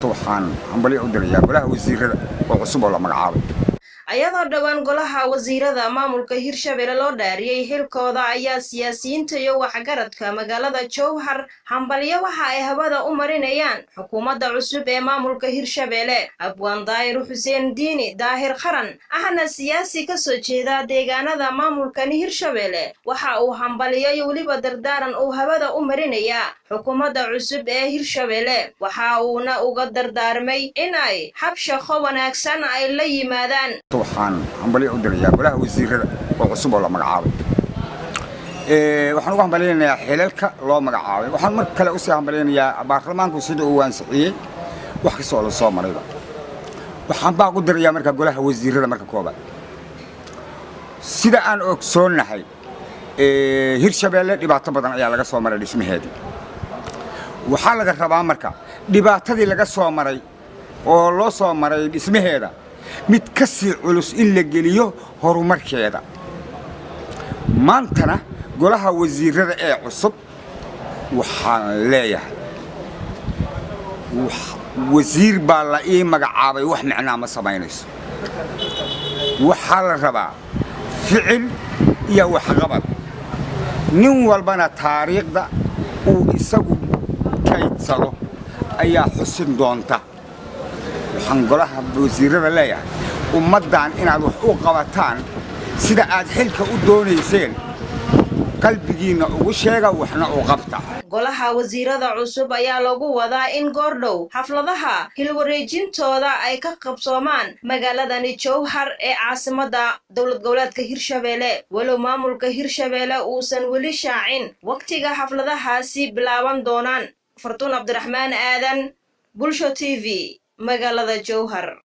waxaan hambali u dirayaa golaha wasiirada oo cusub oo la magacaabay ayadoo dhawaan golaha wasiirada maamulka Hirshabelle loo dhaariyay xilkooda ayaa siyaasiyiinta iyo waxgaradka magaalada Jowhar hambalyo waxa ay hawada u marinayaan xukuumadda cusub ee maamulka Hirshabelle Abwaan Daahir Xuseen Diini Daahir Qaran ahna siyaasi ka soo jeeda deegaanada maamulka Hirshabelle waxa uu hambalyo iyo waliba dardaaran uu hawada u marinayaa xukuumadda cusub ee Hirshabelle waxa uuna uga dardaarmay in ay hab shaqo wanaagsan ay la yimaadaan waxaan hambali u dirayaa golaha wasiirada oo cusub oo la magacaabay waxaan ugu hambaleynayaa xilalka loo magacaabay waxaan mar kale u sii hambaleynayaa baarlamaanku sida uu ansixiyay wax kasta oo la soo marayba waxaan baa u dirayaa marka golaha wasiirada marka koobaad sida aan ogsoonahay Hirshabelle dhibaato badan ayaa laga soo maray dhismaheedii waxaa laga rabaa marka dhibaatadii laga soo maray oo loo soo maray dhismaheeda mid ka sii culus in la geliyo horumarkeeda maantana golaha wasiirada ee cusub waxaan leeyahay wasiir baa la ii magacaabay wax macnaa ma samaynayso waxaa la rabaa ficil iyo waxqabad nin walbana taariikhda uu isagu kaydsado ayaa xusin doonta waxaan golaha wasiirada leeyahay ummaddan inaad wax u qabataan sida aad xilka u doonayseen qalbigiina ugu sheega waxna u qabta golaha wasiirada cusub ayaa lagu wadaa in goordhow xafladaha hilwareejintooda ay ka qabsoomaan magaaladani Jowhar ee caasimadda dawlad goboleedka Hirshabelle walow maamulka Hirshabelle uusan weli shaacin waqtiga xafladahaasi bilaaban doonaan Fartuun Abdiraxmaan Aadan Bulsho TV magaalada Jowhar